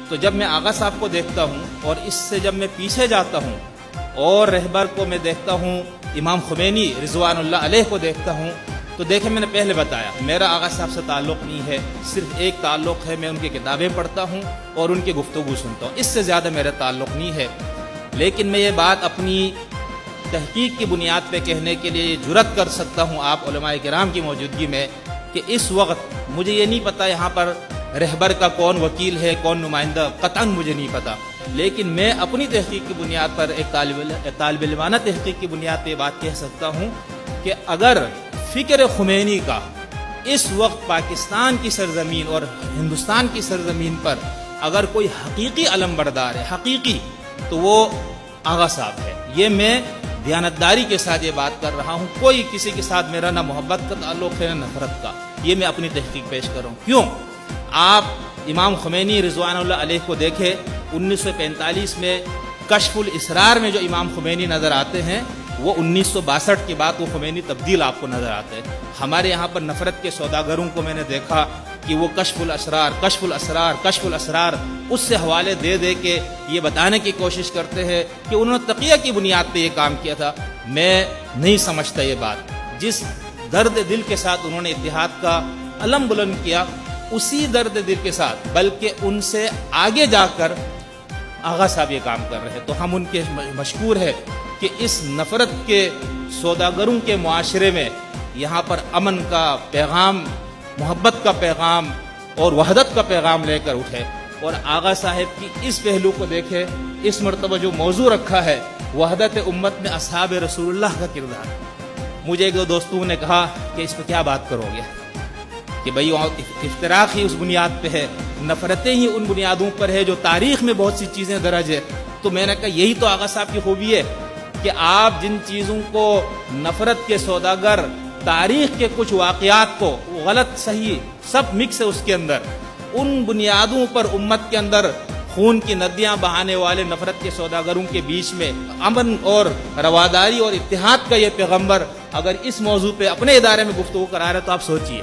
تو جب میں آغا صاحب کو دیکھتا ہوں اور اس سے جب میں پیچھے جاتا ہوں اور رہبر کو میں دیکھتا ہوں امام خمینی رضوان اللہ علیہ کو دیکھتا ہوں، تو دیکھیں میں نے پہلے بتایا میرا آغا صاحب سے تعلق نہیں ہے، صرف ایک تعلق ہے، میں ان کی کتابیں پڑھتا ہوں اور ان کی گفتگو سنتا ہوں، اس سے زیادہ میرا تعلق نہیں ہے۔ لیکن میں یہ بات اپنی تحقیق کی بنیاد پہ کہنے کے لیے جرأت کر سکتا ہوں آپ علماء کرام کی موجودگی میں کہ اس وقت مجھے یہ نہیں پتا یہاں پر رہبر کا کون وکیل ہے، کون نمائندہ، قطعاً مجھے نہیں پتا، لیکن میں اپنی تحقیق کی بنیاد پر ایک طالب علمانہ تحقیق کی بنیاد پہ یہ بات کہہ سکتا ہوں کہ اگر فکر خمینی کا اس وقت پاکستان کی سرزمین اور ہندوستان کی سرزمین پر اگر کوئی حقیقی علم بردار ہے، حقیقی، تو وہ آغا صاحب ہے۔ یہ میں دیانتداری کے ساتھ یہ بات کر رہا ہوں، کوئی کسی کے ساتھ میرا نہ محبت کا تعلق ہے نہ نفرت کا، یہ میں اپنی تحقیق پیش کر رہا ہوں۔ کیوں؟ آپ امام خمینی رضوان اللہ علیہ کو دیکھیں، 1945 میں کشف الاسرار میں جو امام خمینی نظر آتے ہیں وہ 1962 کے بعد وہ خمینی تبدیل آپ کو نظر آتے ہیں۔ ہمارے یہاں پر نفرت کے سوداگروں کو میں نے دیکھا کہ وہ کشف الاسرار کشف الاسرار کشف الاسرار اس سے حوالے دے دے کے یہ بتانے کی کوشش کرتے ہیں کہ انہوں نے تقیہ کی بنیاد پہ یہ کام کیا تھا۔ میں نہیں سمجھتا یہ بات، جس درد دل کے ساتھ انہوں نے اتحاد کا علم بلند کیا، اسی درد دل کے ساتھ بلکہ ان سے آگے جا کر آغا صاحب یہ کام کر رہے ہیں، تو ہم ان کے مشکور ہے کہ اس نفرت کے سوداگروں کے معاشرے میں یہاں پر امن کا پیغام، محبت کا پیغام اور وحدت کا پیغام لے کر اٹھے، اور آغا صاحب کی اس پہلو کو دیکھے۔ اس مرتبہ جو موضوع رکھا ہے وحدت امت میں اصحاب رسول اللہ کا کردار، مجھے ایک دو دوستوں نے کہا کہ اس پہ کیا بات کرو گے، کہ بھئی افتراق ہی اس بنیاد پہ ہے، نفرتیں ہی ان بنیادوں پر ہے جو تاریخ میں بہت سی چیزیں درج ہے۔ تو میں نے کہا یہی تو آغا صاحب کی خوبی ہے کہ آپ جن چیزوں کو نفرت کے سوداگر، تاریخ کے کچھ واقعات کو غلط صحیح سب مکس ہے اس کے اندر، ان بنیادوں پر امت کے اندر خون کی ندیاں بہانے والے نفرت کے سوداگروں کے بیچ میں امن اور رواداری اور اتحاد کا یہ پیغمبر اگر اس موضوع پہ اپنے ادارے میں گفتگو کرا رہے تو آپ سوچئے۔